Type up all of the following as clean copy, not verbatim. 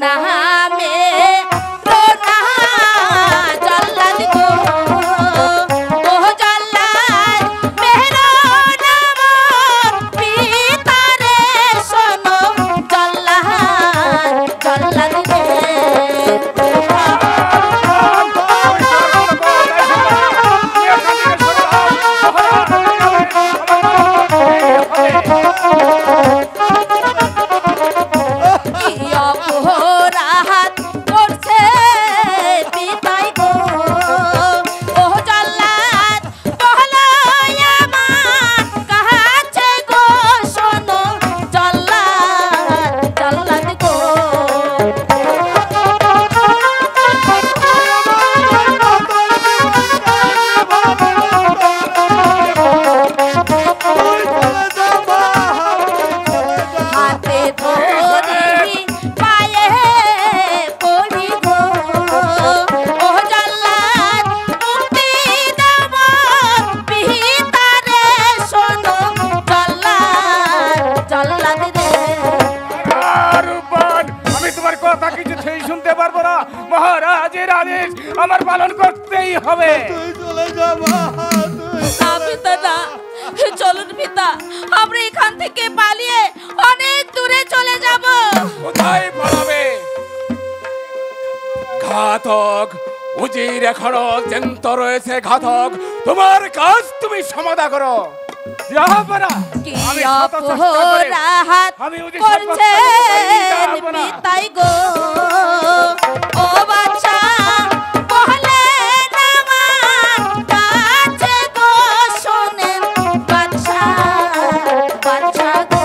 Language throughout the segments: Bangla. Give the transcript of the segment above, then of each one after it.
নামে প্রণা জল্লাদ গো ও জল্লাদ মেহরা নাম পিতারে শোনো জল্লাদ জল্লাদ গো মহারাজের আদেশ আমার পালন করতেই হবে। তুই চলে যা মা, না পিতা না, চলুন পিতা, আমরা এখান থেকে পালিয়ে অনেক দূরে চলে যাব। কোথায় পালাবে? ঘাতক উজির এখনো জ্যান্ত রয়েছে। ঘাতক, তোমার কাজ তুমি সমাধা করো। কি অপরাধ করছেন পিতাই গো ও বাচ্চা বলেন আমার কাছে গো শোনেন বাচ্চা বাচ্চা গো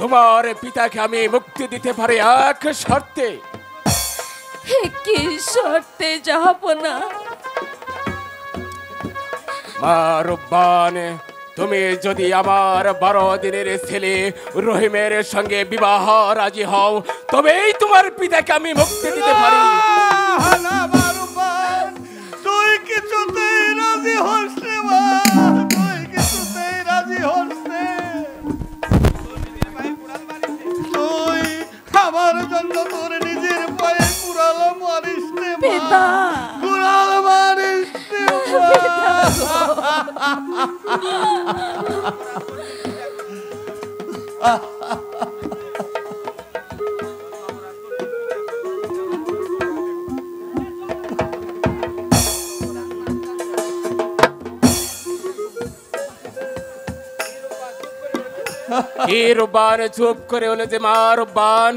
তোমার পিতাকে আমি মুক্তি দিতে পারি এক শর্তে। কি শর্তে জাহাপনা? রূপবান, তুমি যদি আমার 12 দিনের ছেলে রহিমের সঙ্গে বিবাহ রাজি হও, তবেই তোমার পিতাকে আমি মুক্তি দিতে পারি। তুই কিছুতেই রাজি হস রে মা, তুই কিছুতেই রাজি হস রে। তুই আমার জন্য তোর নিজের পায়ে কুড়াল মারিস রে পিতা, কুড়াল মারিস রে রূপবান চুপ করে হলো যে মা রূপবান